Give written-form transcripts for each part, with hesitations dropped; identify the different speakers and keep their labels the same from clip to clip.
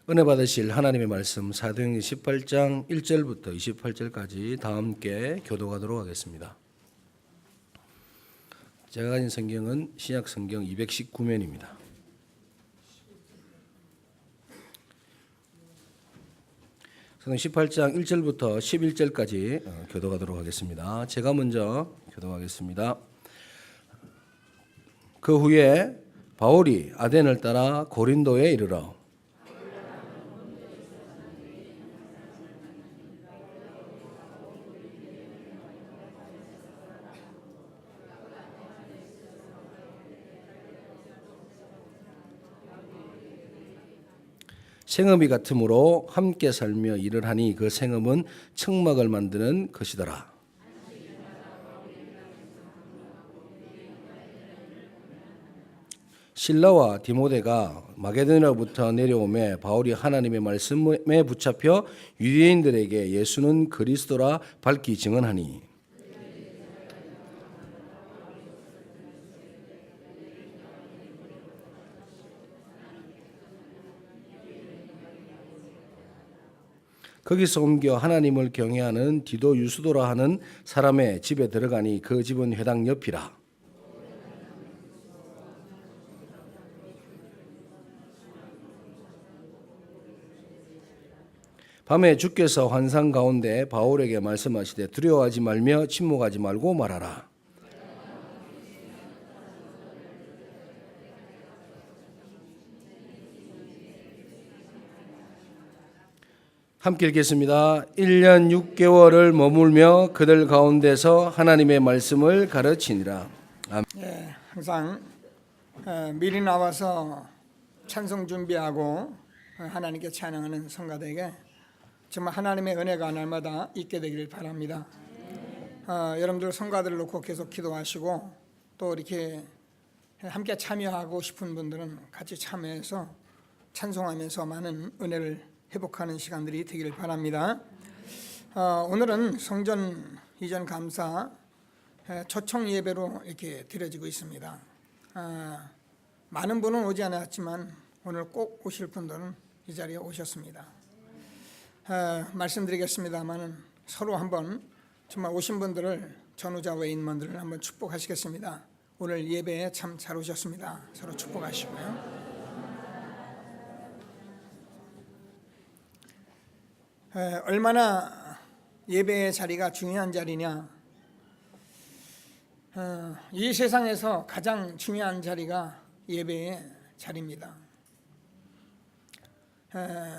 Speaker 1: 은혜 받으실 하나님의 말씀 사도행전 18장 1절부터 28절까지 다 함께 교독하도록 하겠습니다. 제가 가진 성경은 신약 성경 219면입니다. 사도행전 18장 1절부터 11절까지 교독하도록 하겠습니다. 제가 먼저 교독하겠습니다. 그 후에 바울이 아덴을 따라 고린도에 이르러 생업이 같으므로 함께 살며 일을 하니 그 생업은 청막을 만드는 것이더라. 실라와 디모데가 마게도냐로부터 내려오매 바울이 하나님의 말씀에 붙잡혀 유대인들에게 예수는 그리스도라 밝히 증언하니 거기서 옮겨 하나님을 경외하는 디도 유스도라 하는 사람의 집에 들어가니 그 집은 회당 옆이라. 밤에 주께서 환상 가운데 바울에게 말씀하시되 두려워하지 말며 침묵하지 말고 말하라. 함께 읽겠습니다. 1년 6개월을 머물며 그들 가운데서 하나님의 말씀을 가르치니라.
Speaker 2: 예, 항상 미리 나와서 찬송 준비하고 하나님께 찬양하는 성가대에게 정말 하나님의 은혜가 날마다 있게 되기를 바랍니다. 여러분들 성가들을 놓고 계속 기도하시고 또 이렇게 함께 참여하고 싶은 분들은 같이 참여해서 찬송하면서 많은 은혜를 회복하는 시간들이 되기를 바랍니다. 오늘은 성전 이전 감사 초청 예배로 이렇게 드려지고 있습니다. 많은 분은 오지 않았지만 오늘 꼭 오실 분들은 이 자리에 오셨습니다. 말씀드리겠습니다만은 서로 한번 정말 오신 분들을 전우자 외인분들을 한번 축복하시겠습니다. 오늘 예배에 참 잘 오셨습니다. 서로 축복하시고요. 얼마나 예배의 자리가 중요한 자리냐. 이 세상에서 가장 중요한 자리가 예배의 자리입니다.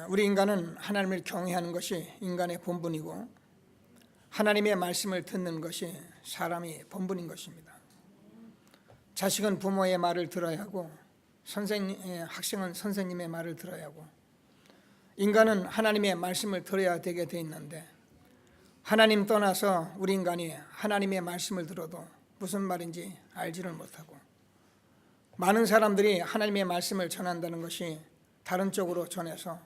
Speaker 2: 우리 인간은 하나님을 경외하는 것이 인간의 본분이고 하나님의 말씀을 듣는 것이 사람의 본분인 것입니다. 자식은 부모의 말을 들어야 하고 학생은 선생님의 말을 들어야 하고 인간은 하나님의 말씀을 들어야 되게 돼 있는데 하나님 떠나서 우리 인간이 하나님의 말씀을 들어도 무슨 말인지 알지를 못하고 많은 사람들이 하나님의 말씀을 전한다는 것이 다른 쪽으로 전해서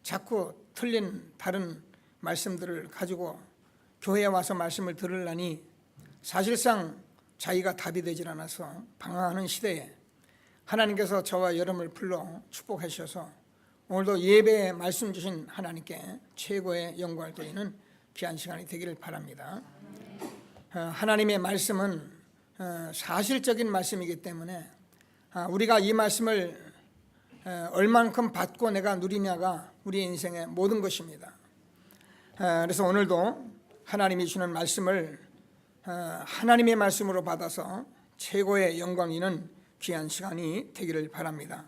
Speaker 2: 자꾸 틀린 다른 말씀들을 가지고 교회에 와서 말씀을 들으려니 사실상 자기가 답이 되질 않아서 방황하는 시대에 하나님께서 저와 여러분을 불러 축복하셔서 오늘도 예배에 말씀 주신 하나님께 최고의 영광을 돌리는 귀한 시간이 되기를 바랍니다. 하나님의 말씀은 사실적인 말씀이기 때문에 우리가 이 말씀을 얼만큼 받고 내가 누리냐가 우리의 인생의 모든 것입니다. 그래서 오늘도 하나님이 주는 말씀을 하나님의 말씀으로 받아서 최고의 영광 있는 귀한 시간이 되기를 바랍니다.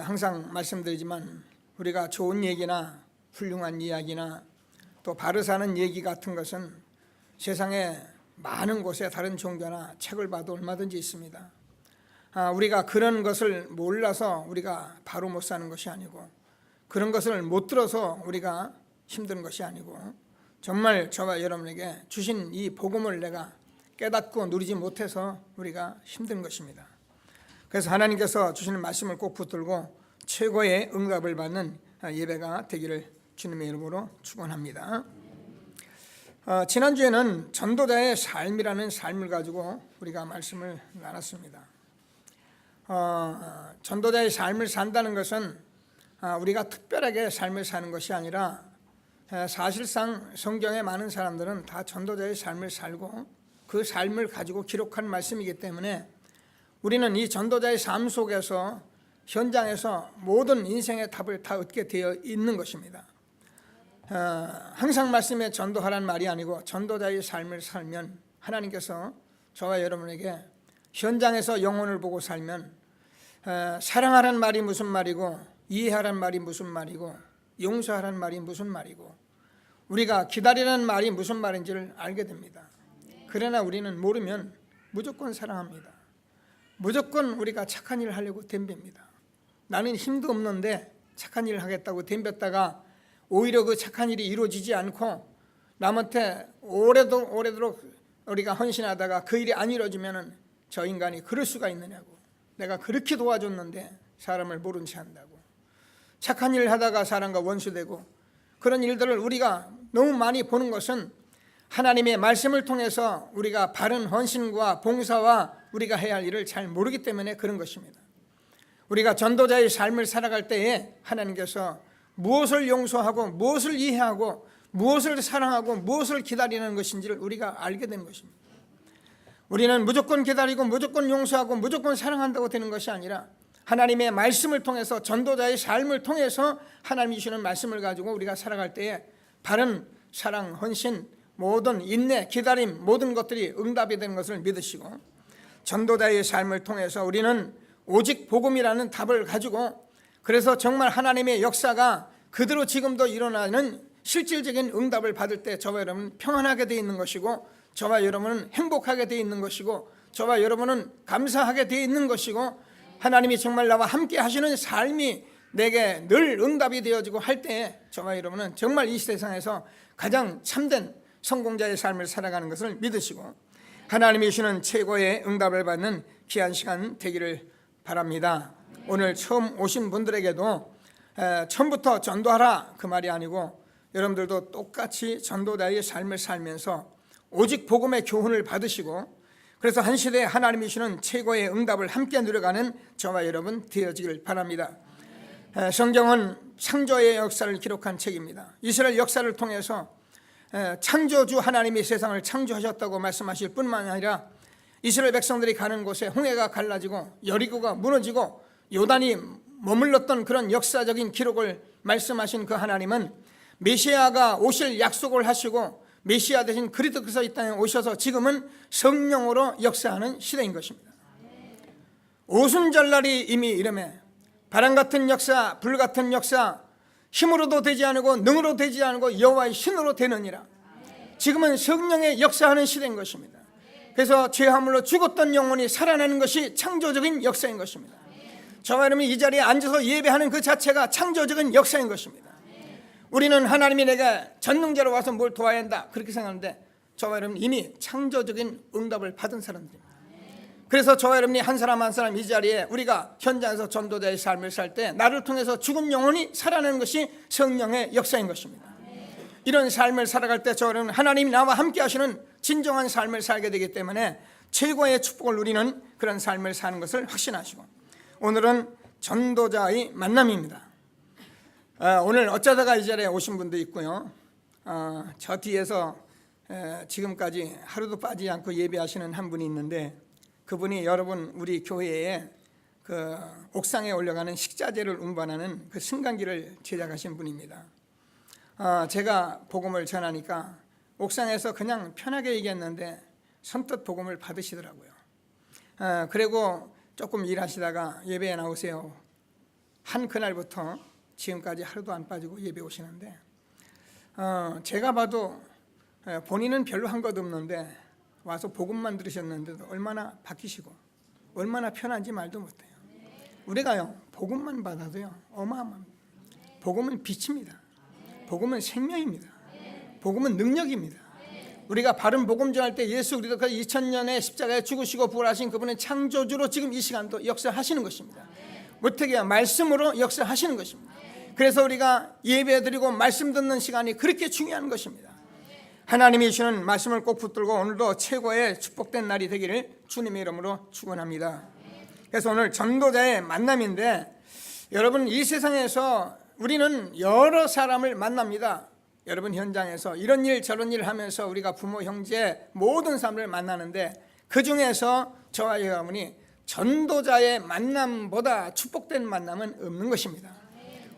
Speaker 2: 항상 말씀드리지만 우리가 좋은 얘기나 훌륭한 이야기나 또 바로 사는 얘기 같은 것은 세상에 많은 곳에 다른 종교나 책을 봐도 얼마든지 있습니다. 우리가 그런 것을 몰라서 우리가 바로 못 사는 것이 아니고 그런 것을 못 들어서 우리가 힘든 것이 아니고 정말 저와 여러분에게 주신 이 복음을 내가 깨닫고 누리지 못해서 우리가 힘든 것입니다. 그래서 하나님께서 주시는 말씀을 꼭 붙들고 최고의 응답을 받는 예배가 되기를 주님의 이름으로 축원합니다. 지난주에는 전도자의 삶이라는 삶을 가지고 우리가 말씀을 나눴습니다. 전도자의 삶을 산다는 것은 우리가 특별하게 삶을 사는 것이 아니라 사실상 성경의 많은 사람들은 다 전도자의 삶을 살고 그 삶을 가지고 기록한 말씀이기 때문에 우리는 이 전도자의 삶 속에서 현장에서 모든 인생의 답을 다 얻게 되어 있는 것입니다. 항상 말씀에 전도하란 말이 아니고 전도자의 삶을 살면 하나님께서 저와 여러분에게 현장에서 영혼을 보고 살면 사랑하란 말이 무슨 말이고 이해하란 말이 무슨 말이고 용서하란 말이 무슨 말이고 우리가 기다리라는 말이 무슨 말인지를 알게 됩니다. 그러나 우리는 모르면 무조건 사랑합니다. 무조건 우리가 착한 일을 하려고 덤빕니다. 나는 힘도 없는데 착한 일을 하겠다고 덤볐다가 오히려 그 착한 일이 이루어지지 않고 남한테 오래도록 우리가 헌신하다가 그 일이 안 이루어지면 저 인간이 그럴 수가 있느냐고, 내가 그렇게 도와줬는데 사람을 모른 채 한다고, 착한 일을 하다가 사람과 원수되고, 그런 일들을 우리가 너무 많이 보는 것은 하나님의 말씀을 통해서 우리가 바른 헌신과 봉사와 우리가 해야 할 일을 잘 모르기 때문에 그런 것입니다. 우리가 전도자의 삶을 살아갈 때에 하나님께서 무엇을 용서하고 무엇을 이해하고 무엇을 사랑하고 무엇을 기다리는 것인지를 우리가 알게 된 것입니다. 우리는 무조건 기다리고 무조건 용서하고 무조건 사랑한다고 되는 것이 아니라 하나님의 말씀을 통해서 전도자의 삶을 통해서 하나님이 주시는 말씀을 가지고 우리가 살아갈 때에 바른 사랑, 헌신, 모든 인내, 기다림 모든 것들이 응답이 되는 것을 믿으시고 전도자의 삶을 통해서 우리는 오직 복음이라는 답을 가지고 그래서 정말 하나님의 역사가 그대로 지금도 일어나는 실질적인 응답을 받을 때 저와 여러분은 평안하게 되어 있는 것이고 저와 여러분은 행복하게 되어 있는 것이고 저와 여러분은 감사하게 되어 있는 것이고 하나님이 정말 나와 함께 하시는 삶이 내게 늘 응답이 되어지고 할 때에 저와 여러분은 정말 이 세상에서 가장 참된 성공자의 삶을 살아가는 것을 믿으시고 하나님이 주시는 최고의 응답을 받는 귀한 시간 되기를 바랍니다. 오늘 처음 오신 분들에게도 처음부터 전도하라 그 말이 아니고 여러분들도 똑같이 전도자의 삶을 살면서 오직 복음의 교훈을 받으시고 그래서 한 시대에 하나님이 주시는 최고의 응답을 함께 누려가는 저와 여러분 되어지길 바랍니다. 성경은 창조의 역사를 기록한 책입니다. 이스라엘 역사를 통해서 창조주 하나님이 세상을 창조하셨다고 말씀하실 뿐만 아니라 이스라엘 백성들이 가는 곳에 홍해가 갈라지고 여리고가 무너지고 요단이 머물렀던 그런 역사적인 기록을 말씀하신 그 하나님은 메시아가 오실 약속을 하시고 메시아 대신 그리스도께서 이 땅에 오셔서 지금은 성령으로 역사하는 시대인 것입니다. 오순절날이 이미 이름에 바람 같은 역사, 불 같은 역사, 힘으로도 되지 않고 능으로 되지 않고 여호와의 신으로 되느니라. 지금은 성령의 역사하는 시대인 것입니다. 그래서 죄화물로 죽었던 영혼이 살아나는 것이 창조적인 역사인 것입니다. 저와 여러분이 이 자리에 앉아서 예배하는 그 자체가 창조적인 역사인 것입니다. 우리는 하나님이 내가 전능자로 와서 뭘 도와야 한다 그렇게 생각하는데 저와 여러분 이미 창조적인 응답을 받은 사람들입니다. 그래서 저와 여러분이 한 사람 한 사람 이 자리에 우리가 현장에서 전도자의 삶을 살 때 나를 통해서 죽은 영혼이 살아나는 것이 성령의 역사인 것입니다. 이런 삶을 살아갈 때 저와 여러분 하나님이 나와 함께 하시는 진정한 삶을 살게 되기 때문에 최고의 축복을 누리는 그런 삶을 사는 것을 확신하시고 오늘은 전도자의 만남입니다. 오늘 어쩌다가 이 자리에 오신 분도 있고요. 저 뒤에서 지금까지 하루도 빠지지 않고 예배하시는 한 분이 있는데 그분이 여러분 우리 교회에 그 옥상에 올라가는 식자재를 운반하는 그 승강기를 제작하신 분입니다. 제가 복음을 전하니까 옥상에서 그냥 편하게 얘기했는데 선뜻 복음을 받으시더라고요. 그리고 조금 일하시다가 예배에 나오세요. 한 그날부터 지금까지 하루도 안 빠지고 예배 오시는데 제가 봐도 본인은 별로 한 것 없는데 와서 복음만 들으셨는데도 얼마나 바뀌시고 얼마나 편한지 말도 못해요. 우리가요 복음만 받아도요 어마어마합니다. 복음은 빛입니다. 복음은 생명입니다. 복음은 능력입니다. 우리가 바른 복음 전할 때 예수 그리스도께서 2000년에 십자가에 죽으시고 부활하신 그분은 창조주로 지금 이 시간도 역사하시는 것입니다. 어떻게 말씀으로 역사하시는 것입니다. 그래서 우리가 예배드리고 말씀 듣는 시간이 그렇게 중요한 것입니다. 하나님이 주시는 말씀을 꼭 붙들고 오늘도 최고의 축복된 날이 되기를 주님의 이름으로 축원합니다. 그래서 오늘 전도자의 만남인데 여러분, 이 세상에서 우리는 여러 사람을 만납니다. 여러분, 현장에서 이런 일 저런 일 하면서 우리가 부모, 형제 모든 사람을 만나는데 그 중에서 저와 여러분이 전도자의 만남보다 축복된 만남은 없는 것입니다.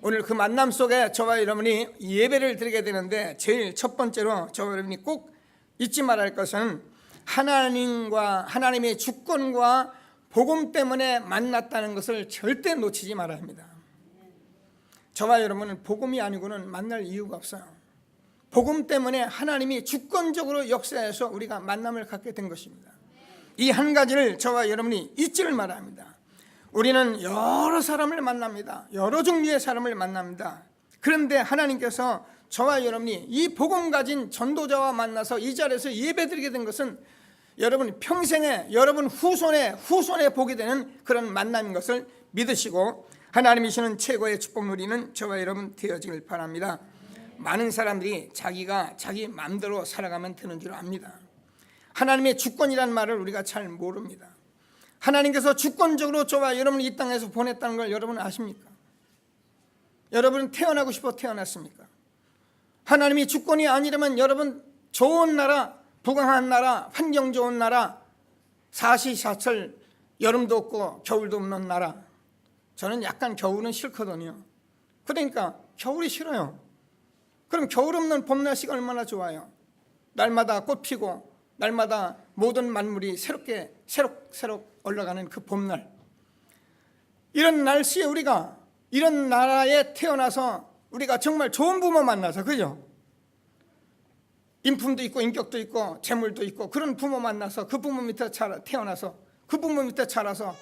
Speaker 2: 오늘 그 만남 속에 저와 여러분이 예배를 드리게 되는데 제일 첫 번째로 저와 여러분이 꼭 잊지 말아야 할 것은 하나님의 주권과 복음 때문에 만났다는 것을 절대 놓치지 말아야 합니다. 저와 여러분은 복음이 아니고는 만날 이유가 없어요. 복음 때문에 하나님이 주권적으로 역사해서 우리가 만남을 갖게 된 것입니다. 이 한 가지를 저와 여러분이 잊지를 말아야 합니다. 우리는 여러 사람을 만납니다. 여러 종류의 사람을 만납니다. 그런데 하나님께서 저와 여러분이 이 복음 가진 전도자와 만나서 이 자리에서 예배드리게 된 것은 여러분 평생에 여러분 후손에 보게 되는 그런 만남인 것을 믿으시고 하나님이 주시는 최고의 축복 누리는 저와 여러분 되어지길 바랍니다. 많은 사람들이 자기가 자기 마음대로 살아가면 되는 줄 압니다. 하나님의 주권이란 말을 우리가 잘 모릅니다. 하나님께서 주권적으로 저와 여러분을 이 땅에서 보냈다는 걸 여러분은 아십니까? 여러분은 태어나고 싶어 태어났습니까? 하나님이 주권이 아니라면 여러분 좋은 나라, 부강한 나라, 환경 좋은 나라, 사시사철 여름도 없고 겨울도 없는 나라. 저는 약간 겨울은 싫거든요. 그러니까 겨울이 싫어요. 그럼 겨울 없는 봄 날씨가 얼마나 좋아요. 날마다 꽃 피고 날마다 모든 만물이 새록새록 올라가는 그 봄날. 이런 날씨에 우리가 이런 나라에 태어나서 우리가 정말 좋은 부모 만나서, 그죠? 인품도 있고 인격도 있고 재물도 있고 그런 부모 만나서 그 부모 밑에 태어나서 그 부모 밑에 자라서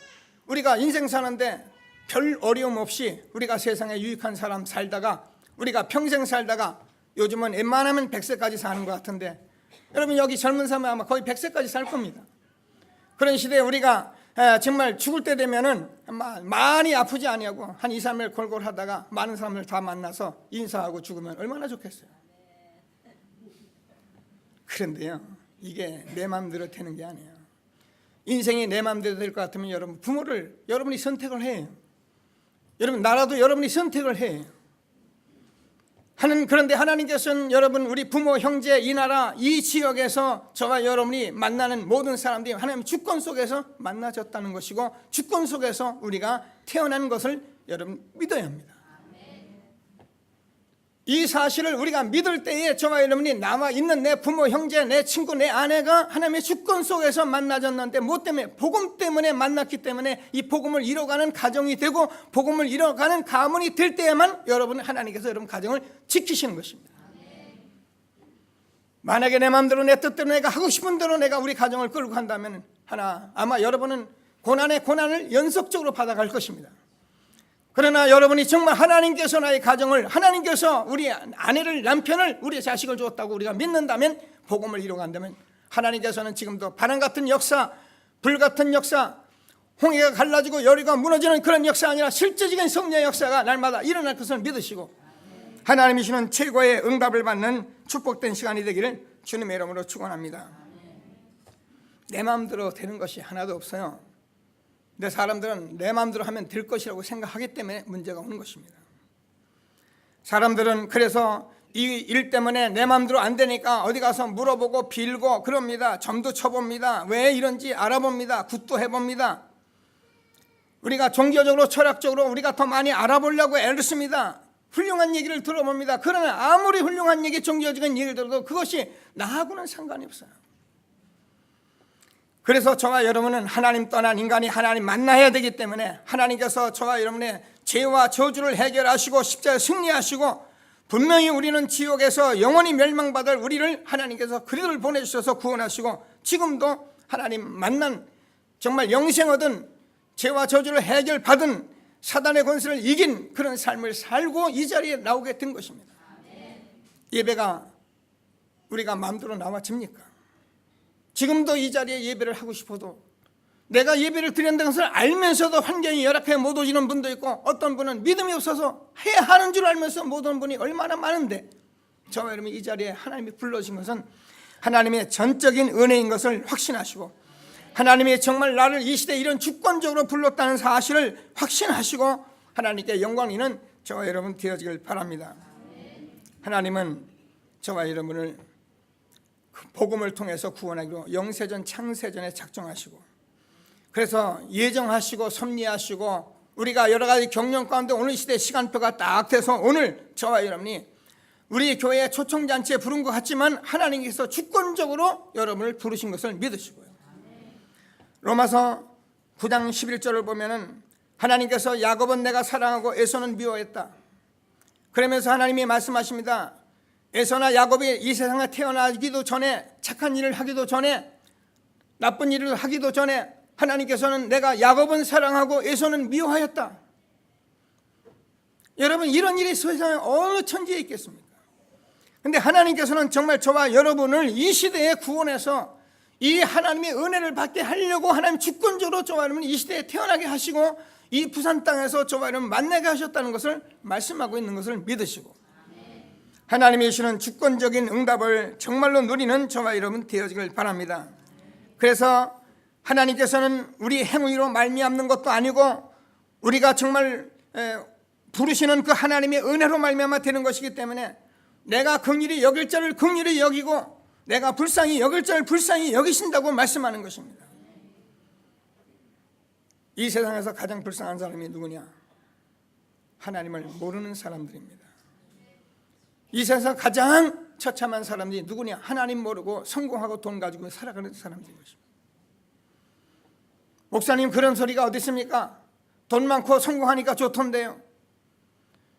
Speaker 2: 우리가 인생 사는데 별 어려움 없이 우리가 세상에 유익한 사람 살다가 우리가 평생 살다가 요즘은 웬만하면 100세까지 사는 것 같은데 여러분 여기 젊은 사람은 아마 거의 100세까지 살 겁니다. 그런 시대에 우리가 정말 죽을 때 되면은 많이 아프지 아니하고 한 2, 3일 골골하다가 많은 사람들 다 만나서 인사하고 죽으면 얼마나 좋겠어요. 그런데요, 이게 내 마음대로 되는 게 아니에요. 인생이 내 마음대로 될 것 같으면 여러분 부모를 여러분이 선택을 해요. 여러분 나라도 여러분이 선택을 해요. 그런데 하나님께서는 여러분 우리 부모, 형제, 이 나라, 이 지역에서 저와 여러분이 만나는 모든 사람들이 하나님 주권 속에서 만나졌다는 것이고 주권 속에서 우리가 태어난 것을 여러분 믿어야 합니다. 이 사실을 우리가 믿을 때에 저와 여러분이 나와 있는 내 부모, 형제, 내 친구, 내 아내가 하나님의 주권 속에서 만나졌는데 뭐 때문에? 복음 때문에 만났기 때문에 이 복음을 이뤄가는 가정이 되고 복음을 이뤄가는 가문이 될 때에만 여러분 하나님께서 여러분 가정을 지키시는 것입니다. 만약에 내 마음대로 내 뜻대로 내가 하고 싶은 대로 내가 우리 가정을 끌고 간다면 아마 여러분은 고난에 고난을 연속적으로 받아갈 것입니다. 그러나 여러분이 정말 하나님께서 나의 가정을, 하나님께서 우리 아내를, 남편을, 우리 자식을 주었다고 우리가 믿는다면, 복음을 이루어간다면 하나님께서는 지금도 바람 같은 역사, 불 같은 역사, 홍해가 갈라지고 여리가 무너지는 그런 역사 아니라 실제적인 성령의 역사가 날마다 일어날 것을 믿으시고 하나님이 주는 최고의 응답을 받는 축복된 시간이 되기를 주님의 이름으로 축원합니다. 내 마음대로 되는 것이 하나도 없어요. 근데 사람들은 내 마음대로 하면 될 것이라고 생각하기 때문에 문제가 오는 것입니다. 사람들은 그래서 이 일 때문에 내 마음대로 안 되니까 어디 가서 물어보고 빌고 그럽니다. 점도 쳐봅니다. 왜 이런지 알아봅니다. 굿도 해봅니다. 우리가 종교적으로 철학적으로 우리가 더 많이 알아보려고 애를 씁니다. 훌륭한 얘기를 들어봅니다. 그러나 아무리 훌륭한 얘기, 종교적인 얘기를 들어도 그것이 나하고는 상관이 없어요. 그래서 저와 여러분은 하나님 떠난 인간이 하나님 만나야 되기 때문에 하나님께서 저와 여러분의 죄와 저주를 해결하시고 십자가에 승리하시고 분명히 우리는 지옥에서 영원히 멸망받을 우리를 하나님께서 그리스도를 보내주셔서 구원하시고 지금도 하나님 만난 정말 영생 얻은 죄와 저주를 해결받은 사단의 권세를 이긴 그런 삶을 살고 이 자리에 나오게 된 것입니다. 예배가 우리가 마음대로 나와집니까? 지금도 이 자리에 예배를 하고 싶어도 내가 예배를 드린다는 것을 알면서도 환경이 열악해 못 오시는 분도 있고 어떤 분은 믿음이 없어서 해야 하는 줄 알면서 못 오는 분이 얼마나 많은데 저와 여러분이 이 자리에 하나님이 불러주신 것은 하나님의 전적인 은혜인 것을 확신하시고 하나님이 정말 나를 이 시대에 이런 주권적으로 불렀다는 사실을 확신하시고 하나님께 영광 있는 저와 여러분 되어지길 바랍니다. 하나님은 저와 여러분을 복음을 통해서 구원하기로 영세전 창세전에 작정하시고, 그래서 예정하시고 섭리하시고, 우리가 여러 가지 경륜 가운데 오늘 시대 시간표가 딱 돼서 오늘 저와 여러분이 우리 교회 초청잔치에 부른 것 같지만 하나님께서 주권적으로 여러분을 부르신 것을 믿으시고요. 로마서 9장 11절을 보면은 하나님께서 야곱은 내가 사랑하고 에서는 미워했다. 그러면서 하나님이 말씀하십니다. 에서나 야곱이 이 세상에 태어나기도 전에, 착한 일을 하기도 전에, 나쁜 일을 하기도 전에 하나님께서는 내가 야곱은 사랑하고 에서는 미워하였다. 여러분, 이런 일이 세상에 어느 천지에 있겠습니까? 그런데 하나님께서는 정말 저와 여러분을 이 시대에 구원해서 이 하나님의 은혜를 받게 하려고 하나님 주권적으로 저와 여러분 이 시대에 태어나게 하시고 이 부산 땅에서 저와 여러분 만나게 하셨다는 것을 말씀하고 있는 것을 믿으시고, 하나님이 주시는 주권적인 응답을 정말로 누리는 저와 여러분 되어지길 바랍니다. 그래서 하나님께서는 우리 행위로 말미암는 것도 아니고 우리가 정말 부르시는 그 하나님의 은혜로 말미암아 되는 것이기 때문에 내가 긍휼히 여길 자를 긍휼히 여기고 내가 불쌍히 여길 자를 불쌍히 여기신다고 말씀하는 것입니다. 이 세상에서 가장 불쌍한 사람이 누구냐? 하나님을 모르는 사람들입니다. 이 세상에서 가장 처참한 사람들이 누구냐? 하나님 모르고 성공하고 돈 가지고 살아가는 사람들인 것입니다. 목사님, 그런 소리가 어디 있습니까? 돈 많고 성공하니까 좋던데요.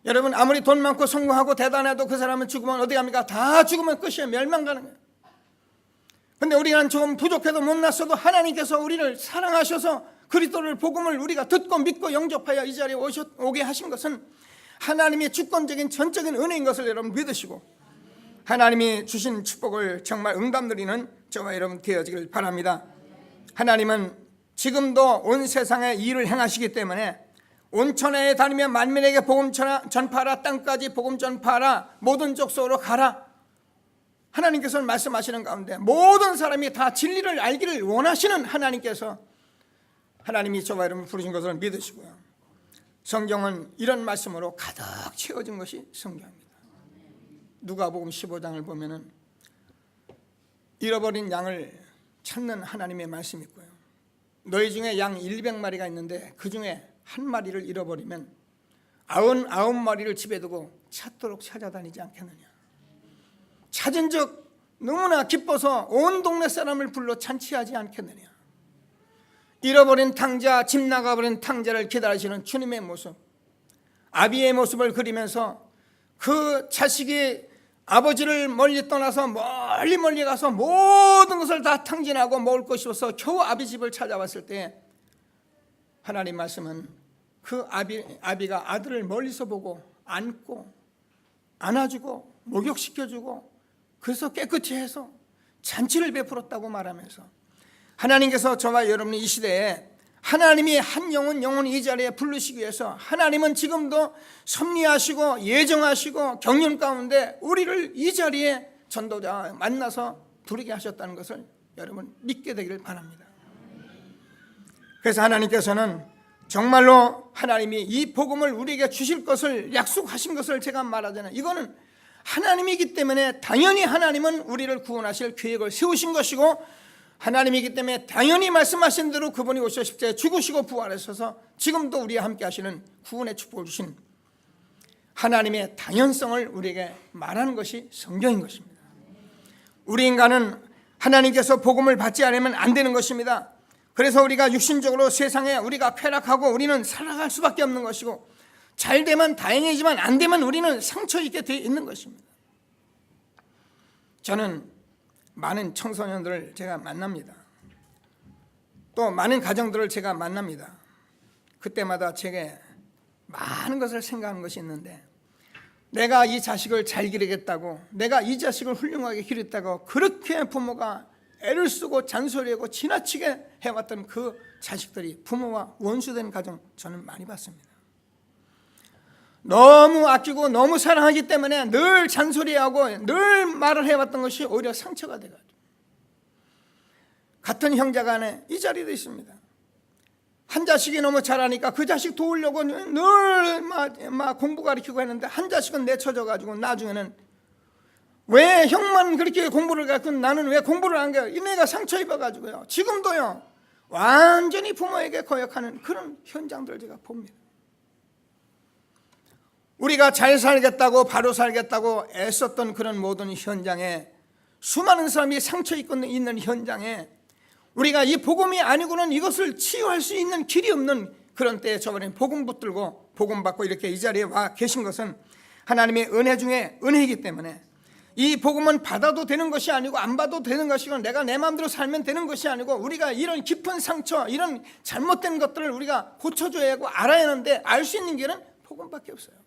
Speaker 2: 여러분, 아무리 돈 많고 성공하고 대단해도 그 사람은 죽으면 어디 갑니까? 다 죽으면 끝이에요. 멸망가는 거예요. 근데 우리는 조금 부족해도 못났어도 하나님께서 우리를 사랑하셔서 그리스도를 복음을 우리가 듣고 믿고 영접하여 이 자리에 오게 하신 것은 하나님의 주권적인 전적인 은혜인 것을 여러분 믿으시고, 하나님이 주신 축복을 정말 응답 누리는 저와 여러분 되어지길 바랍니다. 하나님은 지금도 온 세상에 일을 행하시기 때문에 온천에 다니며 만민에게 복음 전파하라, 땅까지 복음 전파하라, 모든 족속으로 가라. 하나님께서는 말씀하시는 가운데 모든 사람이 다 진리를 알기를 원하시는 하나님께서 하나님이 저와 여러분 부르신 것을 믿으시고요. 성경은 이런 말씀으로 가득 채워진 것이 성경입니다. 누가복음 15장을 보면은 잃어버린 양을 찾는 하나님의 말씀이 있고요. 너희 중에 양 100마리가 있는데 그 중에 한 마리를 잃어버리면 99마리를 집에 두고 찾도록 찾아다니지 않겠느냐. 찾은 적 너무나 기뻐서 온 동네 사람을 불러 잔치하지 않겠느냐. 잃어버린 탕자, 집 나가버린 탕자를 기다리시는 주님의 모습, 아비의 모습을 그리면서 그 자식이 아버지를 멀리 떠나서 멀리 가서 모든 것을 다 탕진하고 먹을 것이 없어 겨우 아비 집을 찾아왔을 때 하나님 말씀은 그 아비가 아들을 멀리서 보고 안고 안아주고 목욕시켜주고 그래서 깨끗이 해서 잔치를 베풀었다고 말하면서 하나님께서 저와 여러분이 이 시대에 하나님이 한 영혼이 이 자리에 부르시기 위해서 하나님은 지금도 섭리하시고 예정하시고 경륜 가운데 우리를 이 자리에 전도자 만나서 부르게 하셨다는 것을 여러분 믿게 되기를 바랍니다. 그래서 하나님께서는 정말로 하나님이 이 복음을 우리에게 주실 것을 약속하신 것을 제가 말하잖아요. 이거는 하나님이기 때문에 당연히 하나님은 우리를 구원하실 계획을 세우신 것이고, 하나님이기 때문에 당연히 말씀하신 대로 그분이 오셔서 십자가에 죽으시고 부활하셔서 지금도 우리와 함께 하시는 구원의 축복을 주신 하나님의 당연성을 우리에게 말하는 것이 성경인 것입니다. 우리 인간은 하나님께서 복음을 받지 않으면 안 되는 것입니다. 그래서 우리가 육신적으로 세상에 우리가 쾌락하고 우리는 살아갈 수밖에 없는 것이고, 잘 되면 다행이지만 안 되면 우리는 상처 있게 되어 있는 것입니다. 저는 많은 청소년들을 제가 만납니다. 또 많은 가정들을 제가 만납니다. 그때마다 제게 많은 것을 생각하는 것이 있는데, 내가 이 자식을 잘 기르겠다고, 내가 이 자식을 훌륭하게 기르겠다고 그렇게 부모가 애를 쓰고 잔소리하고 지나치게 해왔던 그 자식들이 부모와 원수된 가정 저는 많이 봤습니다. 너무 아끼고 너무 사랑하기 때문에 늘 잔소리하고 늘 말을 해왔던 것이 오히려 상처가 돼가지고, 같은 형제 간에 이 자리도 있습니다. 한 자식이 너무 잘하니까 그 자식 도우려고 늘 막 공부 가르치고 했는데 한 자식은 내쳐져 가지고 나중에는 왜 형만 그렇게 공부를 가르치고 나는 왜 공부를 안 가요? 내가 상처 입어가지고요. 지금도요 완전히 부모에게 거역하는 그런 현장들을 제가 봅니다. 우리가 잘 살겠다고 바로 살겠다고 애썼던 그런 모든 현장에 수많은 사람이 상처 입고 있는 현장에 우리가 이 복음이 아니고는 이것을 치유할 수 있는 길이 없는 그런 때에 저번에 복음 붙들고 복음 받고 이렇게 이 자리에 와 계신 것은 하나님의 은혜 중에 은혜이기 때문에 이 복음은 받아도 되는 것이 아니고 안 받아도 되는 것이고 내가 내 마음대로 살면 되는 것이 아니고 우리가 이런 깊은 상처 이런 잘못된 것들을 우리가 고쳐줘야 하고 알아야 하는데 알 수 있는 길은 복음밖에 없어요.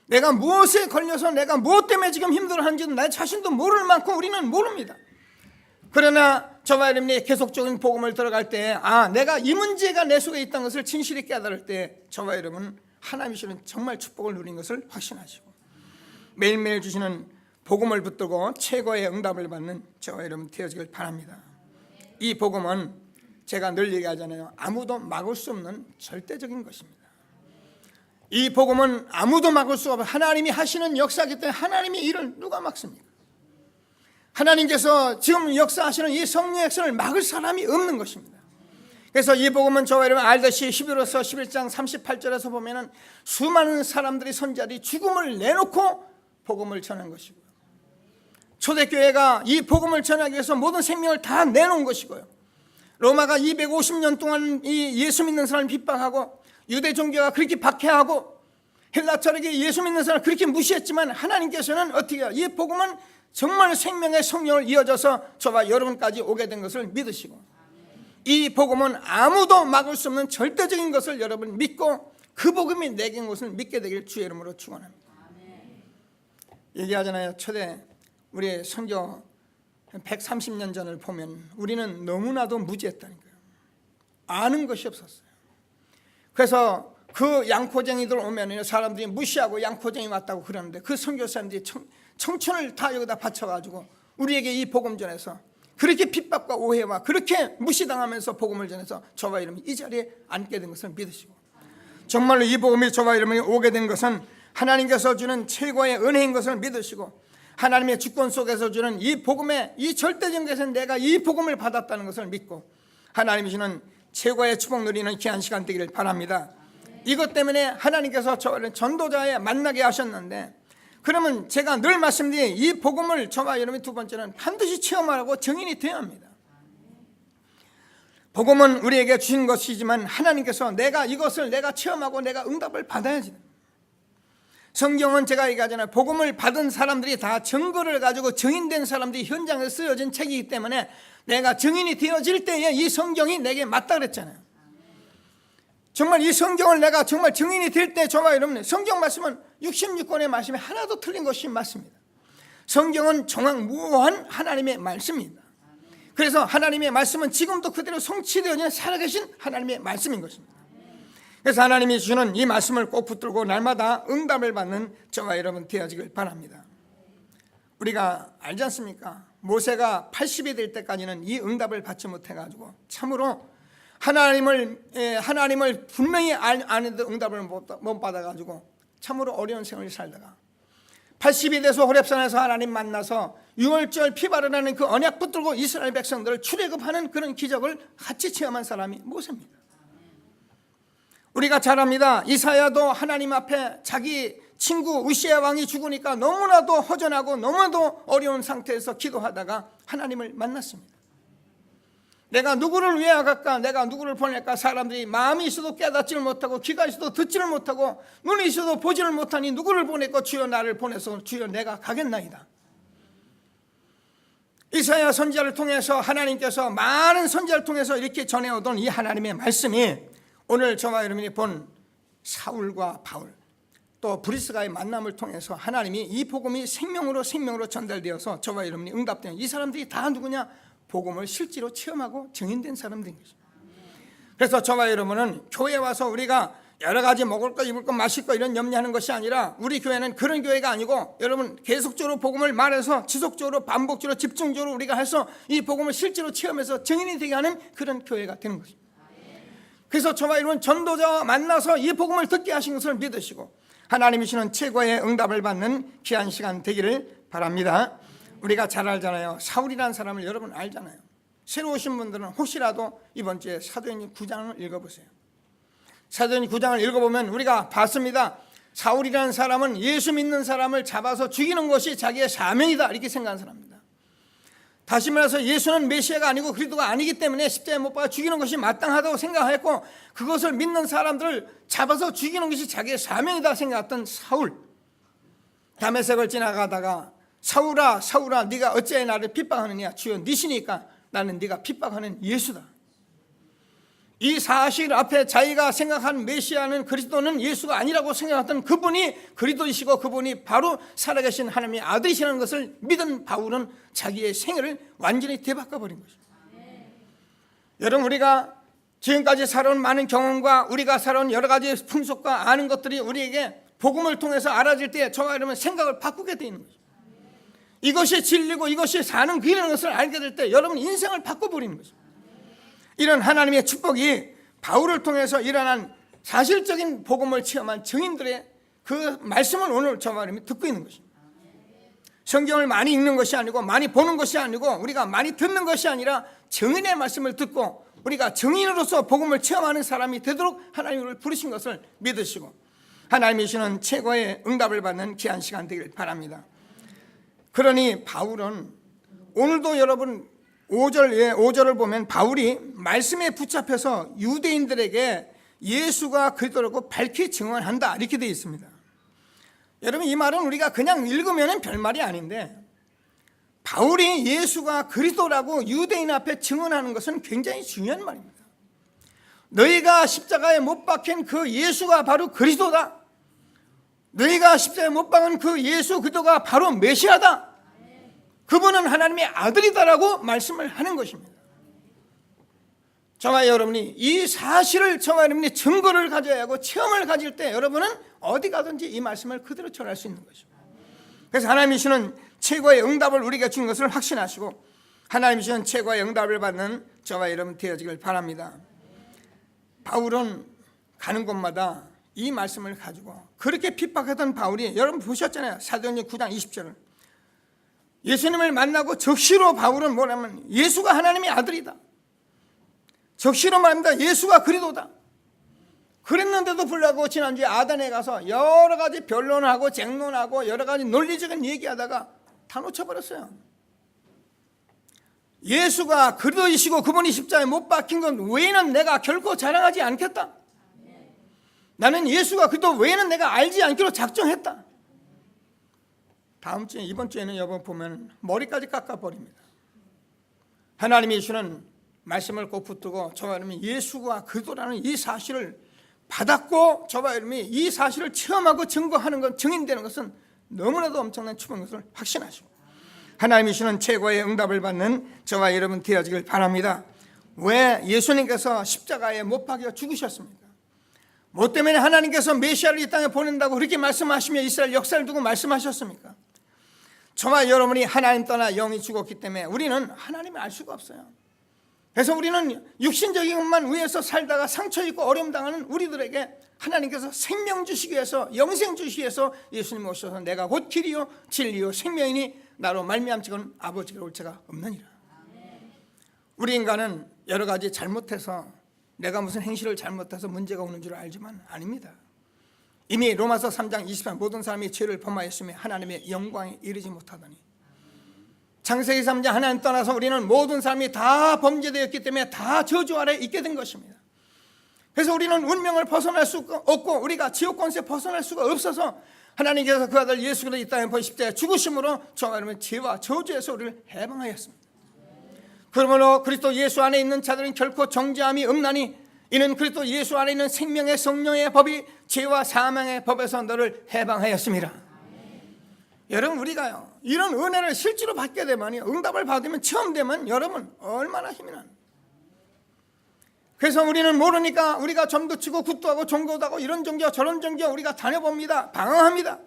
Speaker 2: 내가 무엇에 걸려서 내가 무엇 때문에 지금 힘들어하는지도 나 자신도 모를 만큼 우리는 모릅니다. 그러나 저와 여러분이 계속적인 복음을 들어갈 때 내가 이 문제가 내 속에 있다는 것을 진실히 깨달을 때 저와 여러분 하나님이 주시는 정말 축복을 누린 것을 확신하시고 매일매일 주시는 복음을 붙들고 최고의 응답을 받는 저와 여러분 되어지길 바랍니다. 이 복음은 제가 늘 얘기하잖아요. 아무도 막을 수 없는 절대적인 것입니다. 이 복음은 아무도 막을 수 없는 하나님이 하시는 역사이기 때문에 하나님이 일을 누가 막습니까? 하나님께서 지금 역사하시는 이 성령의 역사를 막을 사람이 없는 것입니다. 그래서 이 복음은 저와 여러분 알듯이 히브리서 11장 38절에서 보면은 수많은 사람들이 선지자들이 죽음을 내놓고 복음을 전한 것이고요. 초대교회가 이 복음을 전하기 위해서 모든 생명을 다 내놓은 것이고요. 로마가 250년 동안 이 예수 믿는 사람을 핍박하고 유대 종교가 그렇게 박해하고 헬라 철학이 예수 믿는 사람을 그렇게 무시했지만 하나님께서는 어떻게 해요? 이 복음은 정말 생명의 성령을 이어져서 저와 여러분까지 오게 된 것을 믿으시고 이 복음은 아무도 막을 수 없는 절대적인 것을 여러분 믿고 그 복음이 내게 온 것을 믿게 되길 주의 이름으로 축원합니다. 얘기하잖아요. 초대 우리 선교 130년 전을 보면 우리는 너무나도 무지했다니까요. 아는 것이 없었어요. 그래서 그 양코쟁이들 오면 사람들이 무시하고 양코쟁이 왔다고 그러는데 그 선교사님들이 청춘을 다 여기다 바쳐가지고 우리에게 이 복음 전해서 그렇게 핍박과 오해와 그렇게 무시당하면서 복음을 전해서 저와 여러분이 이 자리에 앉게 된 것을 믿으시고 정말로 이 복음이 저와 여러분이 오게 된 것은 하나님께서 주는 최고의 은혜인 것을 믿으시고 하나님의 주권 속에서 주는 이 복음의 이 절대적인 것에서 내가 이 복음을 받았다는 것을 믿고 하나님이 주는 최고의 축복 누리는 귀한 시간 되기를 바랍니다. 이것 때문에 하나님께서 저를 전도자에 만나게 하셨는데 그러면 제가 늘 말씀드린 이 복음을 저와 여러분이 두 번째는 반드시 체험하고 증인이 되어야 합니다. 복음은 우리에게 주신 것이지만 하나님께서 내가 이것을 내가 체험하고 내가 응답을 받아야지. 성경은 제가 얘기하잖아요. 복음을 받은 사람들이 다 증거를 가지고 증인된 사람들이 현장에 쓰여진 책이기 때문에 내가 증인이 되어질 때에 이 성경이 내게 맞다 그랬잖아요. 정말 이 성경을 내가 정말 증인이 될 때 저와 여러분 성경 말씀은 66권의 말씀이 하나도 틀린 것이 맞습니다. 성경은 정확무한 하나님의 말씀입니다. 그래서 하나님의 말씀은 지금도 그대로 성취되어진 살아계신 하나님의 말씀인 것입니다. 그래서 하나님이 주시는 이 말씀을 꼭 붙들고 날마다 응답을 받는 저와 여러분 되어지길 바랍니다. 우리가 알지 않습니까? 모세가 80이 될 때까지는 이 응답을 받지 못해가지고 참으로 하나님을 분명히 아는데 응답을 못 받아가지고 참으로 어려운 생활을 살다가 80이 돼서 호렙산에서 하나님 만나서 6월절 피바르라는 그 언약 붙들고 이스라엘 백성들을 출애굽하는 그런 기적을 같이 체험한 사람이 모세입니다. 우리가 잘 압니다. 이사야도 하나님 앞에 자기 친구 우시야 왕이 죽으니까 너무나도 허전하고 너무나도 어려운 상태에서 기도하다가 하나님을 만났습니다. 내가 누구를 위하여 갈까? 내가 누구를 보낼까? 사람들이 마음이 있어도 깨닫지를 못하고 귀가 있어도 듣지를 못하고 눈이 있어도 보지를 못하니 누구를 보냈고 주여 나를 보내서 주여 내가 가겠나이다. 이사야 선지자를 통해서 하나님께서 많은 선지자를 통해서 이렇게 전해오던 이 하나님의 말씀이 오늘 저와 여러분이 본 사울과 바울 또 브리스가의 만남을 통해서 하나님이 이 복음이 생명으로 전달되어서 저와 여러분이 응답된 이 사람들이 다 누구냐? 복음을 실제로 체험하고 증인된 사람들인 것입니다. 그래서 저와 여러분은 교회에 와서 우리가 여러 가지 먹을 거 입을 거 마실 거 이런 염려하는 것이 아니라 우리 교회는 그런 교회가 아니고 여러분 계속적으로 복음을 말해서 지속적으로 반복적으로 집중적으로 우리가 해서 이 복음을 실제로 체험해서 증인이 되게 하는 그런 교회가 되는 것입니다. 그래서 저와 여러분 전도자와 만나서 이 복음을 듣게 하신 것을 믿으시고 하나님이 주시는 최고의 응답을 받는 귀한 시간 되기를 바랍니다. 우리가 잘 알잖아요. 사울이라는 사람을 여러분 알잖아요. 새로 오신 분들은 혹시라도 이번 주에 사도행전 9장을 읽어보세요. 사도행전 9장을 읽어보면 우리가 봤습니다. 사울이라는 사람은 예수 믿는 사람을 잡아서 죽이는 것이 자기의 사명이다 이렇게 생각하는 사람입니다. 다시 말해서 예수는 메시아가 아니고 그리스도가 아니기 때문에 십자가에 못 박아 죽이는 것이 마땅하다고 생각했고 그것을 믿는 사람들을 잡아서 죽이는 것이 자기의 사명이다 생각했던 사울. 다메섹을 지나가다가 사울아 사울아 네가 어찌하여 나를 핍박하느냐. 주여 네시니까 나는 네가 핍박하는 예수다. 이 사실 앞에 자기가 생각한 메시아는 그리스도는 예수가 아니라고 생각했던 그분이 그리스도이시고 그분이 바로 살아계신 하나님의 아들이시라는 것을 믿은 바울은 자기의 생애를 완전히 뒤바꿔버린 것입니다. 여러분 우리가 지금까지 살아온 많은 경험과 우리가 살아온 여러 가지 풍속과 아는 것들이 우리에게 복음을 통해서 알아질 때 저와 여러분 생각을 바꾸게 되는 거죠. 이것이 진리고 이것이 사는 길이라는 것을 알게 될 때 여러분 인생을 바꿔버리는 거죠. 이런 하나님의 축복이 바울을 통해서 일어난 사실적인 복음을 체험한 증인들의 그 말씀을 오늘 저와 여러분이 듣고 있는 것입니다. 성경을 많이 읽는 것이 아니고 많이 보는 것이 아니고 우리가 많이 듣는 것이 아니라 증인의 말씀을 듣고 우리가 증인으로서 복음을 체험하는 사람이 되도록 하나님을 부르신 것을 믿으시고 하나님이 주시는 최고의 응답을 받는 귀한 시간 되길 바랍니다. 그러니 바울은 오늘도 여러분 5절을 보면 바울이 말씀에 붙잡혀서 유대인들에게 예수가 그리스도라고 밝히 증언한다 이렇게 되어 있습니다. 여러분 이 말은 우리가 그냥 읽으면 별말이 아닌데 바울이 예수가 그리스도라고 유대인 앞에 증언하는 것은 굉장히 중요한 말입니다. 너희가 십자가에 못 박힌 그 예수가 바로 그리스도다. 너희가 십자가에 못 박은 그 예수 그리스도가 바로 메시아다. 그분은 하나님의 아들이다라고 말씀을 하는 것입니다. 저와 여러분이 이 사실을 저와 여러분이 증거를 가져야 하고 체험을 가질 때 여러분은 어디 가든지 이 말씀을 그대로 전할 수 있는 것입니다. 그래서 하나님이 주시는 최고의 응답을 우리가 주는 것을 확신하시고 하나님이 주시는 최고의 응답을 받는 저와 여러분 되어지길 바랍니다. 바울은 가는 곳마다 이 말씀을 가지고 그렇게 핍박하던 바울이 여러분 보셨잖아요. 사도행전 9장 20절을 예수님을 만나고 적시로 바울은 뭐냐면 예수가 하나님의 아들이다. 적시로 말합니다. 예수가 그리스도다. 그랬는데도 불구하고 지난주에 아단에 가서 여러 가지 변론하고 쟁론하고 여러 가지 논리적인 얘기하다가 다 놓쳐버렸어요. 예수가 그리스도이시고 그분이 십자가에 못 박힌 것 외에는 내가 결코 자랑하지 않겠다. 나는 예수가 그리스도 외에는 내가 알지 않기로 작정했다. 다음 주에 이번 주에는 여러분 보면 머리까지 깎아버립니다. 하나님이 주시는 말씀을 꼭 붙들고 저와 여러분이 예수가 그리스도라는 이 사실을 받았고 저와 여러분이 이 사실을 체험하고 증거하는 것 증인되는 것은 너무나도 엄청난 축복인 것을 확신하시고 하나님이 주시는 최고의 응답을 받는 저와 여러분 되어지길 바랍니다. 왜 예수님께서 십자가에 못 박여 죽으셨습니까? 뭐 때문에 하나님께서 메시아를 이 땅에 보낸다고 그렇게 말씀하시며 이스라엘 역사를 두고 말씀하셨습니까? 저와 여러분이 하나님 떠나 영이 죽었기 때문에 우리는 하나님을 알 수가 없어요. 그래서 우리는 육신적인 것만 위해서 살다가 상처 입고 어려움 당하는 우리들에게 하나님께서 생명 주시기 위해서 영생 주시기 위해서 예수님 오셔서 내가 곧 길이요 진리요 생명이니 나로 말미암지고는 아버지께 올 자가 없느니라. 우리 인간은 여러 가지 잘못해서 내가 무슨 행실을 잘못해서 문제가 오는 줄 알지만 아닙니다. 이미 로마서 3장 20절 모든 사람이 죄를 범하였으며 하나님의 영광에 이르지 못하더니 창세기 3장 하나님 떠나서 우리는 모든 사람이 다 범죄되었기 때문에 다 저주 아래 있게 된 것입니다. 그래서 우리는 운명을 벗어날 수가 없고 우리가 지옥 권세에 벗어날 수가 없어서 하나님께서 그 아들 예수 그리스도 이 땅에 보내 십자가에 죽으심으로 저와 여러분 죄와 저주에서 우리를 해방하였습니다. 그러므로 그리스도 예수 안에 있는 자들은 결코 정죄함이 없나니 이는 그리스도 예수 안에 있는 생명의 성령의 법이 죄와 사망의 법에서 너를 해방하였습니다. 여러분 우리가요 이런 은혜를 실제로 받게 되면요 응답을 받으면 처음 되면 여러분 얼마나 힘이 나는. 그래서 우리는 모르니까 우리가 점도 치고 굿도 하고 종교도 하고 이런 종교 저런 종교 우리가 다녀봅니다. 방황합니다.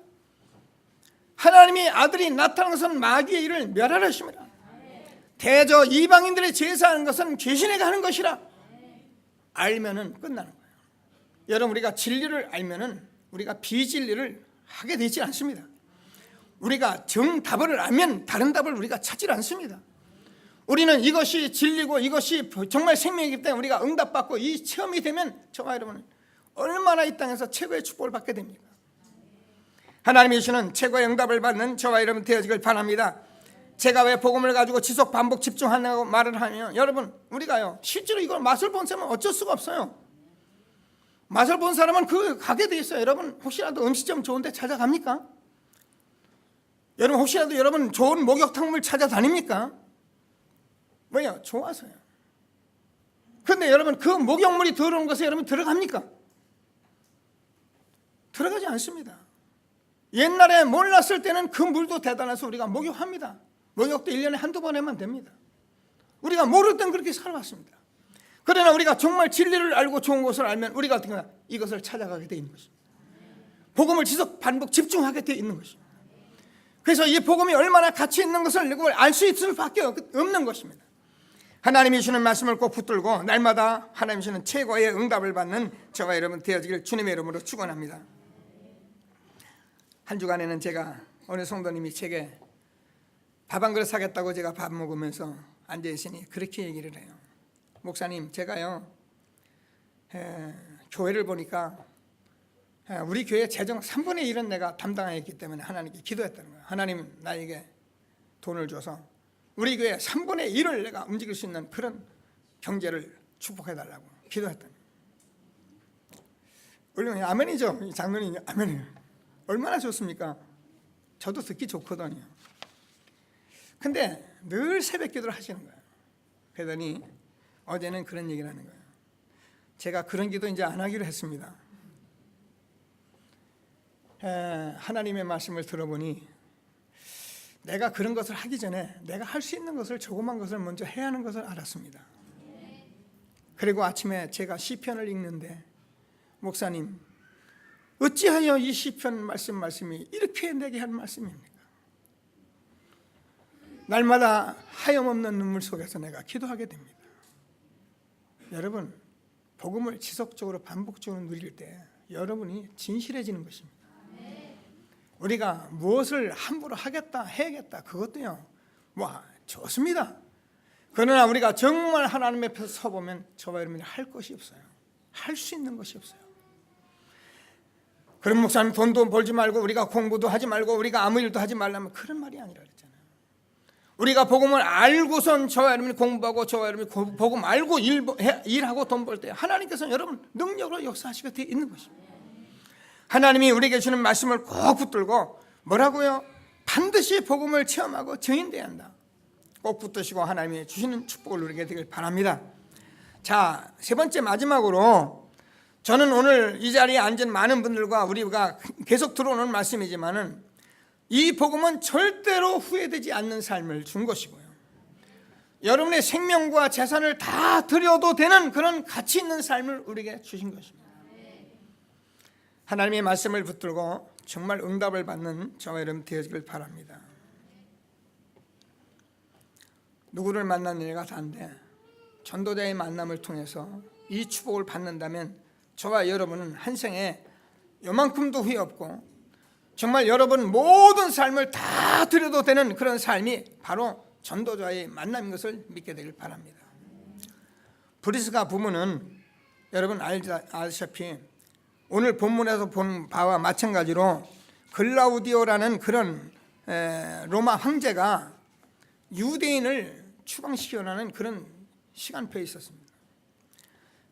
Speaker 2: 하나님의 아들이 나타나는 것은 마귀의 일을 멸하려십니다. 대저 이방인들의 제사하는 것은 귀신에게 하는 것이라 알면은 끝나는 거예요. 여러분, 우리가 진리를 알면은 우리가 비진리를 하게 되지 않습니다. 우리가 정답을 알면 다른 답을 우리가 찾지 않습니다. 우리는 이것이 진리고 이것이 정말 생명이기 때문에 우리가 응답받고 이 체험이 되면 저와 여러분은 얼마나 이 땅에서 최고의 축복을 받게 됩니까? 하나님이 주시는 최고의 응답을 받는 저와 여러분 되어지길 바랍니다. 제가 왜 복음을 가지고 지속 반복 집중한다고 말을 하면, 여러분, 우리가요 실제로 이걸 맛을 본 사람은 어쩔 수가 없어요. 맛을 본 사람은 그 가게 돼 있어요. 여러분, 혹시라도 음식점 좋은 데 찾아갑니까? 여러분, 혹시라도 여러분 좋은 목욕탕물 찾아다닙니까? 왜요? 좋아서요. 그런데 여러분, 그 목욕물이 더러운 것에 여러분 들어갑니까? 들어가지 않습니다. 옛날에 몰랐을 때는 그 물도 대단해서 우리가 목욕합니다. 목욕도 1년에 한두 번 하면 됩니다. 우리가 모를 땐 그렇게 살아왔습니다. 그러나 우리가 정말 진리를 알고 좋은 것을 알면 우리가 어떻게 하냐? 이것을 찾아가게 되어 있는 것입니다. 복음을 지속 반복 집중하게 되어 있는 것입니다. 그래서 이 복음이 얼마나 가치 있는 것을 알 수 있을 수밖에 없는 것입니다. 하나님이 주시는 말씀을 꼭 붙들고 날마다 하나님이 주시는 최고의 응답을 받는 저와 여러분 되어지길 주님의 이름으로 축원합니다. 한 주간에는 제가 어느 성도님이 제게 밥 한 그릇 사겠다고 제가 밥 먹으면서 앉아 있으니 그렇게 얘기를 해요. 목사님, 제가요 교회를 보니까 우리 교회 재정 3분의 1은 내가 담당했기 때문에 하나님께 기도했다는 거예요. 하나님, 나에게 돈을 줘서 우리 교회 3분의 1을 내가 움직일 수 있는 그런 경제를 축복해달라고 기도했다는 거예요. 아멘이죠. 이 장로님 아멘이에요. 얼마나 좋습니까? 저도 듣기 좋거든요. 근데 늘 새벽 기도를 하시는 거예요. 그러더니 어제는 그런 얘기를 하는 거예요. 제가 그런 기도 이제 안 하기로 했습니다. 하나님의 말씀을 들어보니 내가 그런 것을 하기 전에 내가 할 수 있는 것을, 조그만 것을 먼저 해야 하는 것을 알았습니다. 그리고 아침에 제가 시편을 읽는데, 목사님, 어찌하여 이 시편 말씀이 이렇게 내게 한 말씀입니까? 날마다 하염없는 눈물 속에서 내가 기도하게 됩니다. 여러분, 복음을 지속적으로 반복적으로 누릴 때 여러분이 진실해지는 것입니다. 우리가 무엇을 함부로 하겠다, 해야겠다, 그것도요 좋습니다. 그러나 우리가 정말 하나님 앞에 서보면 저와 여러분이 할 것이 없어요. 할 수 있는 것이 없어요. 그런 목사님, 돈도 벌지 말고 우리가 공부도 하지 말고 우리가 아무 일도 하지 말라면 그런 말이 아니라 그랬잖아요. 우리가 복음을 알고선 저와 여러분이 공부하고 저와 여러분이 복음 알고 일하고 돈 벌 때 하나님께서는 여러분 능력으로 역사하시게 되어 있는 것입니다. 하나님이 우리에게 주는 말씀을 꼭 붙들고 뭐라고요? 반드시 복음을 체험하고 증인되어야 한다. 꼭 붙드시고 하나님이 주시는 축복을 누리게 되길 바랍니다. 자, 세 번째 마지막으로, 저는 오늘 이 자리에 앉은 많은 분들과 우리가 계속 들어오는 말씀이지만은 이 복음은 절대로 후회되지 않는 삶을 준 것이고요, 여러분의 생명과 재산을 다 드려도 되는 그런 가치 있는 삶을 우리에게 주신 것입니다. 하나님의 말씀을 붙들고 정말 응답을 받는 저와 여러분 되어지길 바랍니다. 누구를 만나는 일가 다인데 전도자의 만남을 통해서 이 축복을 받는다면 저와 여러분은 한 생에 요만큼도 후회 없고 정말 여러분 모든 삶을 다 드려도 되는 그런 삶이 바로 전도자의 만남인 것을 믿게 되길 바랍니다. 브리스가 부부는 여러분 아시다시피 오늘 본문에서 본 바와 마찬가지로 글라우디오라는 그런 로마 황제가 유대인을 추방시켜라는 그런 시간표에 있었습니다.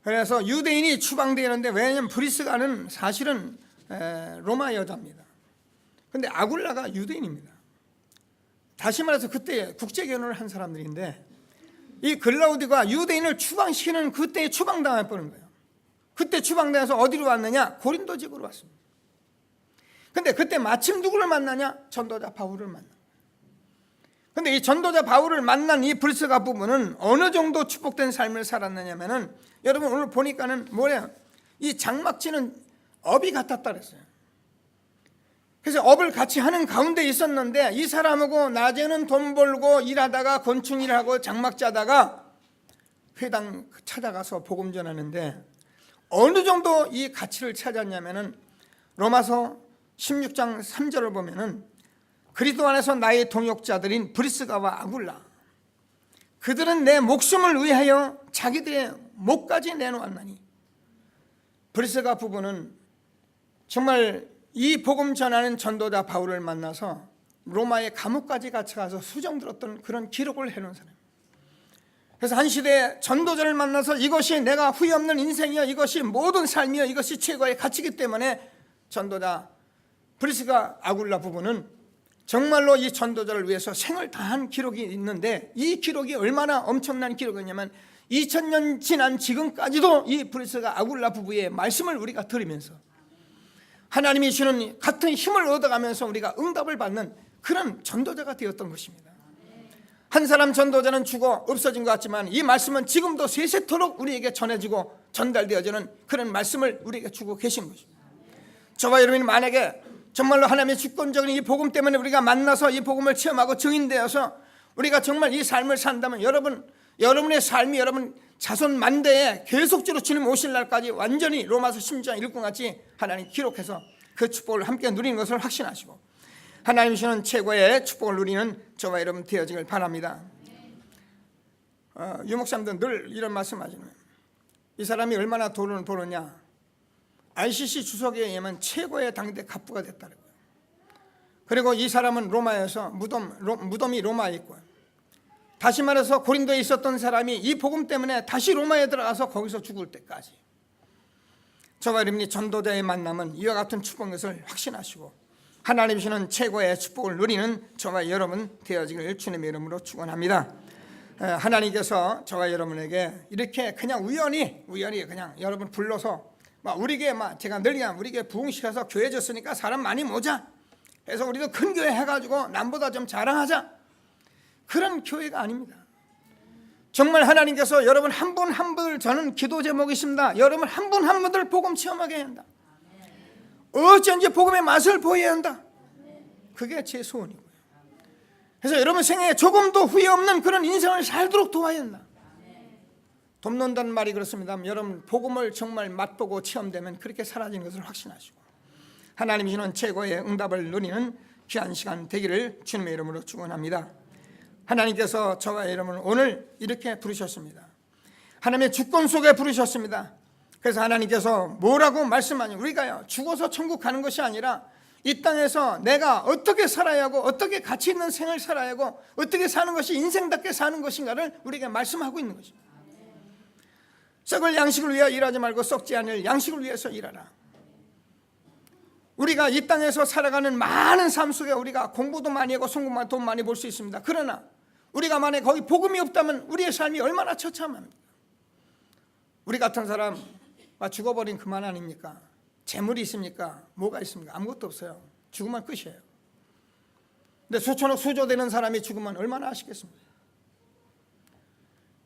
Speaker 2: 그래서 유대인이 추방되는데, 왜냐하면 브리스가는 사실은 로마 여자입니다. 그런데 아굴라가 유대인입니다. 다시 말해서 그때 국제결혼을 한 사람들인데 이 글라우디오가 유대인을 추방시키는 그때에 추방당할 뻔한 거예요. 그때 추방돼서 어디로 왔느냐? 고린도 지구로 왔습니다. 근데 그때 마침 누구를 만나냐? 전도자 바울을 만나. 근데 이 전도자 바울을 만난 이 브리스가 부부는 어느 정도 축복된 삶을 살았느냐면은, 여러분 오늘 보니까는 뭐래요? 이 장막지는 업이 같았다 그랬어요. 그래서 업을 같이 하는 가운데 있었는데 이 사람하고 낮에는 돈 벌고 일하다가 건축 일하고 장막자다가 회당 찾아가서 복음 전하는데 어느 정도 이 가치를 찾았냐면은 로마서 16장 3절을 보면은 그리스도 안에서 나의 동역자들인 브리스가와 아굴라 그들은 내 목숨을 위하여 자기들의 목까지 내놓았나니. 브리스가 부부는 정말 이 복음 전하는 전도자 바울을 만나서 로마의 감옥까지 갇혀가서 수정 들었던 그런 기록을 해놓은 사람. 그래서 한 시대에 전도자를 만나서 이것이 내가 후회 없는 인생이여, 이것이 모든 삶이여, 이것이 최고의 가치이기 때문에 전도자 브리스가 아굴라 부부는 정말로 이 전도자를 위해서 생을 다한 기록이 있는데, 이 기록이 얼마나 엄청난 기록이냐면 2000년 지난 지금까지도 이 브리스가 아굴라 부부의 말씀을 우리가 들으면서 하나님이 주는 같은 힘을 얻어가면서 우리가 응답을 받는 그런 전도자가 되었던 것입니다. 한 사람 전도자는 죽어 없어진 것 같지만 이 말씀은 지금도 세세토록 우리에게 전해지고 전달되어지는 그런 말씀을 우리에게 주고 계신 것입니다. 저와 여러분이 만약에 정말로 하나님의 주권적인 이 복음 때문에 우리가 만나서 이 복음을 체험하고 증인되어서 우리가 정말 이 삶을 산다면 여러분의 삶이 여러분 자손 만대에 계속적으로 주님 오실 날까지 완전히 로마서 16장 읽고 같이 하나님 기록해서 그 축복을 함께 누리는 것을 확신하시고 하나님 주시는 최고의 축복을 누리는 저와 여러분 되어지길 바랍니다. 유목사님들 늘 이런 말씀하시는, 이 사람이 얼마나 돈을 버느냐, ICC 주석에 의하면 최고의 당대 갑부가 됐다고요. 그리고 이 사람은 로마에서 무덤이 로마에 있고, 다시 말해서 고린도에 있었던 사람이 이 복음 때문에 다시 로마에 들어가서 거기서 죽을 때까지 저와 여러분이 전도자의 만남은 이와 같은 축복인 것을 확신하시고 하나님 주시는 최고의 축복을 누리는 저와 여러분 되어지길 주님의 이름으로 축원합니다. 하나님께서 저와 여러분에게 이렇게 그냥 우연히 그냥 여러분 불러서 우리에게 제가 늘 그냥 우리에게 부흥시켜서 교회 줬으니까 사람 많이 모자 해서 우리도 큰 교회 해가지고 남보다 좀 자랑하자, 그런 교회가 아닙니다. 정말 하나님께서 여러분 한 분 한 분을, 저는 기도 제목이 있습니다. 여러분 한 분 한 분들 복음 체험하게 해야 한다. 어쩐지 복음의 맛을 보여야 한다. 그게 제 소원이고요. 그래서 여러분 생애에 조금도 후회 없는 그런 인생을 살도록 도와야 한다. 돕는다는 말이 그렇습니다. 여러분 복음을 정말 맛보고 체험되면 그렇게 사라지는 것을 확신하시고 하나님이 주는 최고의 응답을 누리는 귀한 시간 되기를 주님의 이름으로 축원합니다. 하나님께서 저와 여러분을 오늘 이렇게 부르셨습니다. 하나님의 주권 속에 부르셨습니다. 그래서 하나님께서 뭐라고 말씀하냐, 우리가요 죽어서 천국 가는 것이 아니라 이 땅에서 내가 어떻게 살아야 하고 어떻게 가치 있는 생을 살아야 하고 어떻게 사는 것이 인생답게 사는 것인가를 우리에게 말씀하고 있는 것입니다. 썩을 양식을 위하여 일하지 말고 썩지 않을 양식을 위해서 일하라. 우리가 이 땅에서 살아가는 많은 삶 속에 우리가 공부도 많이 하고 성공만 돈 많이 벌 수 있습니다. 그러나 우리가 만약에 거기 복음이 없다면 우리의 삶이 얼마나 처참합니까? 우리 같은 사람 죽어버린 그만 아닙니까? 재물이 있습니까? 뭐가 있습니까? 아무것도 없어요. 죽으면 끝이에요. 근데 수천억 수조되는 사람이 죽으면 얼마나 아쉽겠습니까?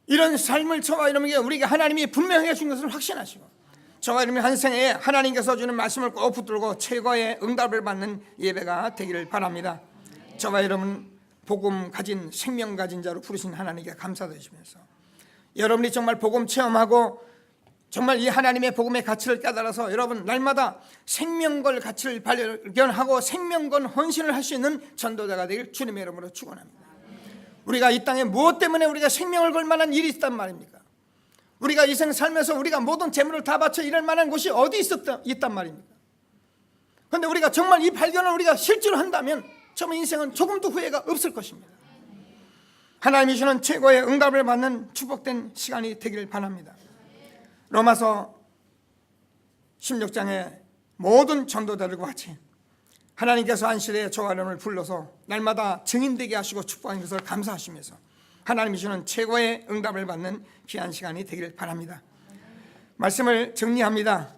Speaker 2: 이런 삶을 저와 여러분에게 우리에게 하나님이 분명히 준 것을 확신하시고 저와 여러분이 한 생애에 하나님께서 주는 말씀을 꼭 붙들고 최고의 응답을 받는 예배가 되기를 바랍니다. 저와 여러분 복음 가진, 생명 가진 자로 부르신 하나님께 감사드리시면서 여러분이 정말 복음 체험하고 정말 이 하나님의 복음의 가치를 깨달아서 여러분 날마다 생명걸 가치를 발견하고 생명건 헌신을 할 수 있는 전도자가 되길 주님의 이름으로 축원합니다. 우리가 이 땅에 무엇 때문에 우리가 생명을 걸 만한 일이 있단 말입니까? 우리가 이 생 살면서 우리가 모든 재물을 다 바쳐 일할 만한 곳이 어디 있단 말입니까? 그런데 우리가 정말 이 발견을 우리가 실제로 한다면 정말 인생은 조금도 후회가 없을 것입니다. 하나님이 주는 최고의 응답을 받는 축복된 시간이 되기를 바랍니다. 로마서 16장의 모든 전도자들과 같이 하나님께서 한 시대에 저와 여러분을 불러서 날마다 증인되게 하시고 축복하는 것을 감사하시면서 하나님이 주는 최고의 응답을 받는 귀한 시간이 되기를 바랍니다. 말씀을 정리합니다.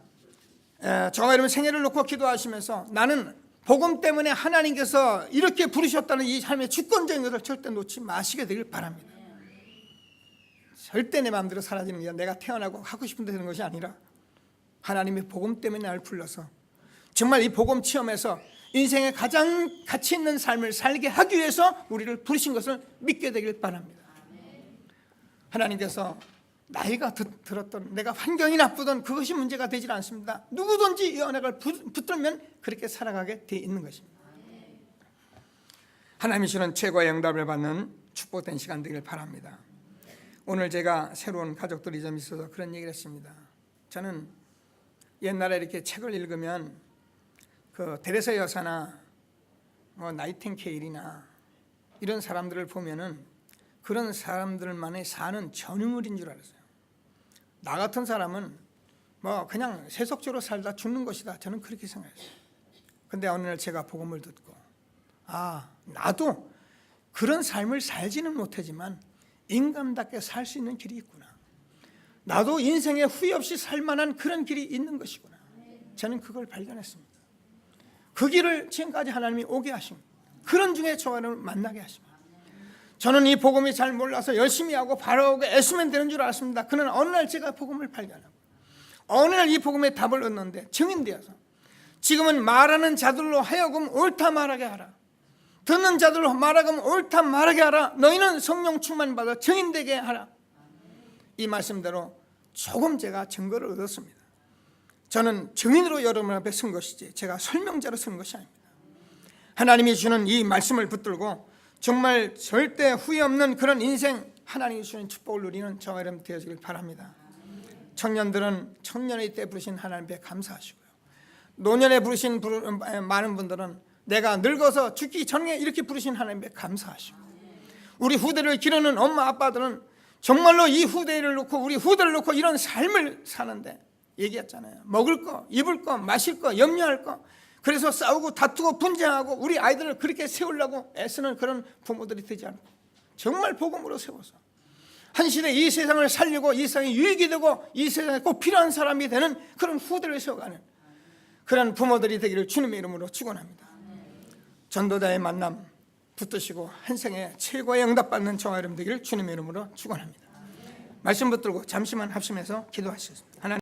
Speaker 2: 저와 여러분 생애를 놓고 기도하시면서 나는 복음 때문에 하나님께서 이렇게 부르셨다는 이 삶의 주권적인 것을 절대 놓지 마시게 되길 바랍니다. 절대 내 마음대로 사라지는 게 내가 태어나고 하고 싶은 데 되는 것이 아니라 하나님의 복음 때문에 나를 불러서 정말 이 복음 체험에서 인생의 가장 가치 있는 삶을 살게 하기 위해서 우리를 부르신 것을 믿게 되길 바랍니다. 하나님께서 나이가 들었던 내가 환경이 나쁘던 그것이 문제가 되질 않습니다. 누구든지 이 언약을 붙들면 그렇게 살아가게 돼 있는 것입니다. 하나님이 주는 최고의 응답을 받는 축복된 시간 되길 바랍니다. 오늘 제가 새로운 가족들이 좀 있어서 그런 얘기를 했습니다. 저는 옛날에 이렇게 책을 읽으면 그 데레사 여사나 나이팅게일이나 이런 사람들을 보면은 그런 사람들만의 사는 전유물인 줄 알았어요. 나 같은 사람은 그냥 세속적으로 살다 죽는 것이다. 저는 그렇게 생각했어요. 근데 어느 날 제가 복음을 듣고 나도 그런 삶을 살지는 못하지만 인간답게 살 수 있는 길이 있구나. 나도 인생에 후회 없이 살 만한 그런 길이 있는 것이구나. 저는 그걸 발견했습니다. 그 길을 지금까지 하나님이 오게 하십니다. 그런 중에 저를 만나게 하십니다. 저는 이 복음이 잘 몰라서 열심히 하고 바라고 애쓰면 되는 줄 알았습니다. 그러나 어느 날 제가 복음을 발견하고 어느 날 이 복음의 답을 얻는데 증인되어서 지금은 말하는 자들로 하여금 옳다 말하게 하라. 듣는 자들로 말하면 옳다 말하게 하라. 너희는 성령 충만받아 증인되게 하라. 이 말씀대로 조금 제가 증거를 얻었습니다. 저는 증인으로 여러분 앞에 선 것이지 제가 설명자로 선 것이 아닙니다. 하나님이 주는 이 말씀을 붙들고 정말 절대 후회 없는 그런 인생, 하나님이 주는 축복을 누리는 저와 여러분 되어지길 바랍니다. 청년들은 청년의 때 부르신 하나님 앞에 감사하시고요. 노년에 부르신 많은 분들은 내가 늙어서 죽기 전에 이렇게 부르신 하나님 앞에 감사하시고, 우리 후대를 기르는 엄마 아빠들은 정말로 이 후대를 놓고 우리 후대를 놓고 이런 삶을 사는데 얘기했잖아요. 먹을 거, 입을 거, 마실 거, 염려할 거. 그래서 싸우고 다투고 분쟁하고 우리 아이들을 그렇게 세우려고 애쓰는 그런 부모들이 되지 않고 정말 복음으로 세워서 한 시대 이 세상을 살리고 이 세상에 유익이 되고 이 세상에 꼭 필요한 사람이 되는 그런 후대를 세워가는 그런 부모들이 되기를 주님의 이름으로 축원합니다. 전도자의 만남 붙드시고 한 생에 최고의 응답받는 저와 여러분 되기를 주님의 이름으로 축원합니다. 말씀 붙들고 잠시만 합심해서 기도하시겠습니다. 하나님